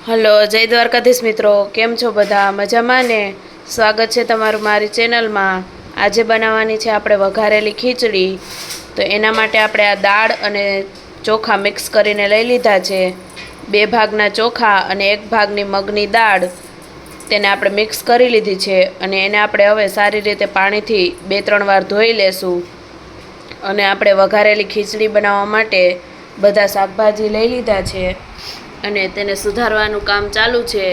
Hello, જય દ્વારકાધીશ મિત્રો, કેમ છો બધા? મજામાં ને? સ્વાગત છે તમારું મારી ચેનલમાં. આજે બનાવવાની છે આપણે વઘારેલી ખીચડી. તો એના માટે આપણે આ દાળ અને ચોખા મિક્સ કરીને લઈ લીધા છે. 2 ભાગના ચોખા અને 1 ભાગની મગની દાળ તેને આપણે મિક્સ કરી લીધી છે અને એને આપણે હવે સારી રીતે પાણીથી 2-3 વાર ધોઈ લેશું. અને આપણે વઘારેલી ખીચડી બનાવવા માટે બધા શાકભાજી લઈ લીધા છે અને તેને સુધારવાનું કામ ચાલુ છે.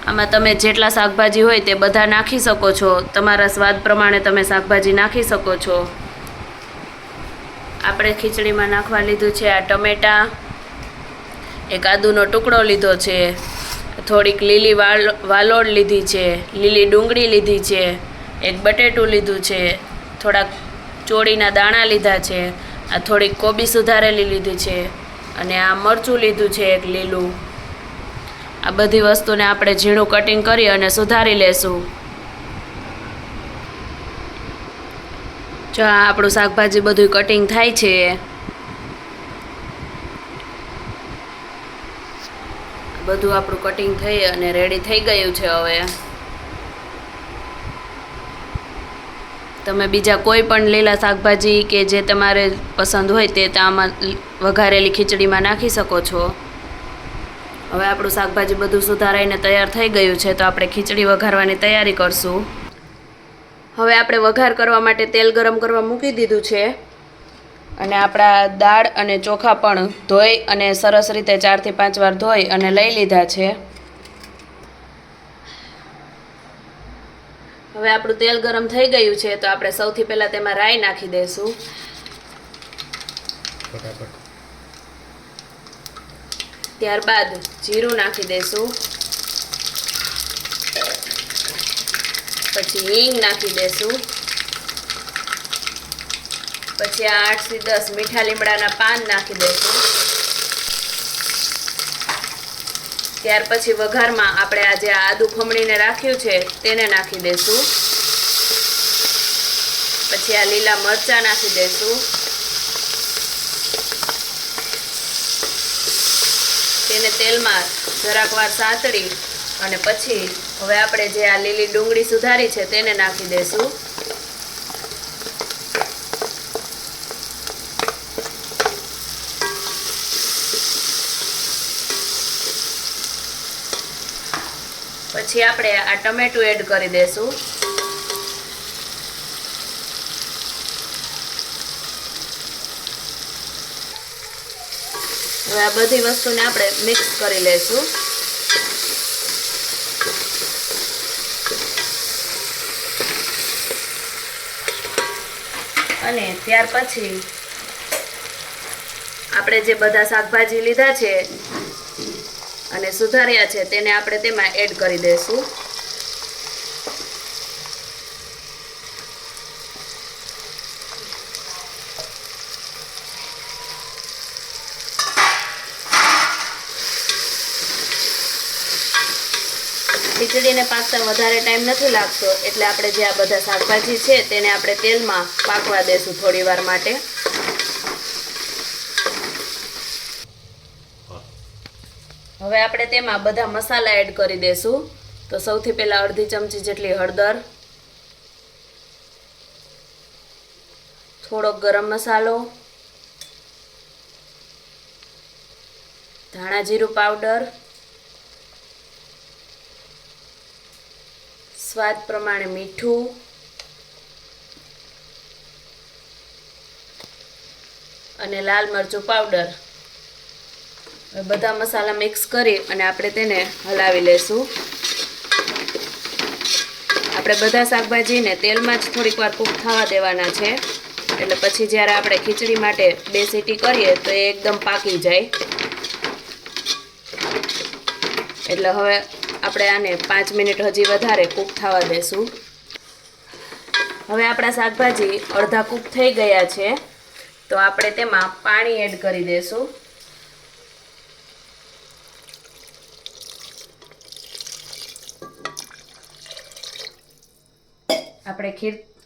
આમાં તમે જેટલા શાકભાજી હોય તે બધા નાખી શકો છો. તમારા સ્વાદ પ્રમાણે તમે શાકભાજી નાખી શકો છો. આપણે ખીચડીમાં નાખવા લીધું છે આ ટમેટા, એક આદુનો ટુકડો લીધો છે, થોડીક લીલી વાલોળ લીધી છે, લીલી ડુંગળી લીધી છે, એક બટેટું લીધું છે, થોડાક ચોળીના દાણા લીધા છે, આ થોડીક કોબી સુધારેલી લીધી છે અને આ મરચું લીધું છે એક લીલું. આ બધી વસ્તુને આપણે ઝીણું કટિંગ કરી અને સુધારી લેશું. જો આ આપણું શાકભાજી બધું કટિંગ થાય છે. બધું આપણું કટિંગ થઈ અને રેડી થઈ ગયું છે. હવે તમે બીજા કોઈ પણ લીલા શાકભાજી કે જે તમારે પસંદ હોય તે આમાં વઘારેલી ખીચડીમાં નાખી શકો છો. હવે આપણું શાકભાજી બધું સુધારાઈને તૈયાર થઈ ગયું છે, તો આપણે ખીચડી વઘારવાની તૈયારી કરશું. હવે આપણે વઘાર કરવા માટે તેલ ગરમ કરવા મૂકી દીધું છે અને આપણા દાળ અને ચોખા પણ ધોઈ અને સરસ રીતે 4 થી 5 વાર ધોઈ અને લઈ લીધા છે. હવે આપણું તેલ ગરમ થઈ ગયું છે, તો આપણે સૌથી પહેલાં તેમાં રાઈ નાખી દઈશું. ત્યારબાદ જીરું નાખી દઈશું. પછી હિંગ નાખી દઈશું. પછી આ 8 થી 10 મીઠા લીમડાના પાન નાખી દઈશું. ત્યાર પછી વઘારમાં આપણે આ જે આદુ ખમણીને રાખ્યું છે તેને નાખી દઈશું. પછી આ લીલા મરચાં નાખી દઈશું. તેને તેલમાં જરાક વાર સાંતળી અને પછી હવે આપણે જે આ લીલી ડુંગળી સુધારી છે તેને નાખી દઈશું. પછી આપણે આ ટમેટું એડ કરી દઈશું. હવે આ બધી વસ્તુને આપણે મિક્સ કરી લઈશું. અને ત્યાર પછી આપણે જે બધા શાકભાજી લીધા છે અને સુધાર્યા છે તેને આપણે તેમાં એડ કરી દઈશું. ખીચડીને પાકતા વધારે ટાઈમ નથી લાગતો, એટલે આપણે જે આ બધા શાકભાજી છે તેને આપણે તેલમાં પાકવા દેશું થોડી વાર માટે. હવે આપણે તેમાં બધા મસાલા એડ કરી દેશું. તો સૌથી પહેલા અડધી ચમચી જેટલી હળદર, થોડોક ગરમ મસાલો, ધાણા જીરું પાવડર, સ્વાદ પ્રમાણે મીઠું, અને લાલ મરચું પાવડર. બધા મસાલા મિક્સ કરી અને આપણે તેને હલાવી લેશું. આપણે બધા શાકભાજીને તેલમાં જ થોડીક વાર કૂક થવા દેવાના છે, એટલે પછી જ્યારે આપણે ખીચડી માટે 2 સીટી કરીએ તો એ એકદમ પાકી જાય. એટલે હવે આપણે આને 5 મિનિટ હજી વધારે કૂક થવા દેશું. હવે આપણા શાકભાજી અડધા કૂક થઈ ગયા છે, તો આપણે તેમાં પાણી એડ કરી દઈશું. આપણે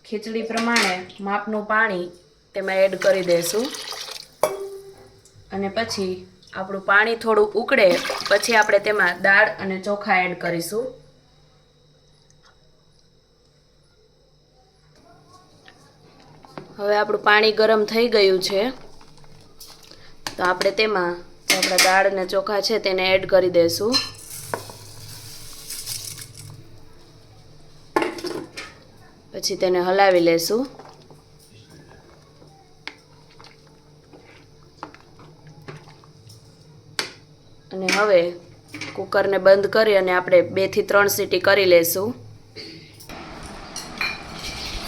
ખીચડી પ્રમાણે માપનું પાણી તેમાં એડ કરી દઈશું અને પછી આપણું પાણી થોડું ઉકળે પછી આપણે તેમાં દાળ અને ચોખા એડ કરીશું. હવે આપણું પાણી ગરમ થઈ ગયું છે તો આપણે તેમાં આપણા દાળ અને ચોખા છે તેને એડ કરી દઈશું. પછી તેને હલાવી લેશું. અને હવે કુકરને બંધ કરી અને આપણે 2 થી 3 સીટી કરી લેશું.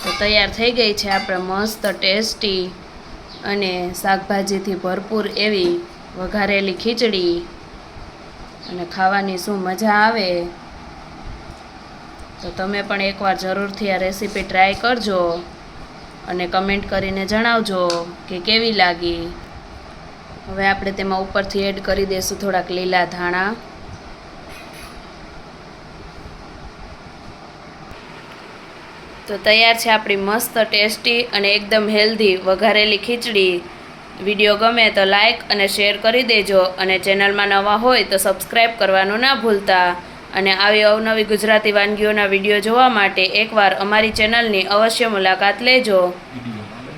તો તૈયાર થઈ ગઈ છે આપણે મસ્ત ટેસ્ટી અને શાકભાજીથી ભરપૂર એવી વઘારેલી ખીચડી. અને ખાવાની શું મજા આવે. તો તમે પણ એકવાર જરૂરથી આ રેસીપી ટ્રાય કરજો અને કમેન્ટ કરીને જણાવજો કે કેવી લાગી. હવે આપણે તેમાં ઉપરથી એડ કરી દઈશું થોડાક લીલા ધાણા. તો તૈયાર છે આપણી મસ્ત ટેસ્ટી અને એકદમ હેલ્ધી વઘારેલી ખીચડી. વિડીયો ગમે તો લાઈક અને શેર કરી દેજો અને ચેનલમાં નવા હોય તો સબસ્ક્રાઈબ કરવાનું ના ભૂલતા. અને આવી અવનવી ગુજરાતી વાનગીઓના વિડીયો જોવા માટે એકવાર અમારી ચેનલની અવશ્ય મુલાકાત લેજો.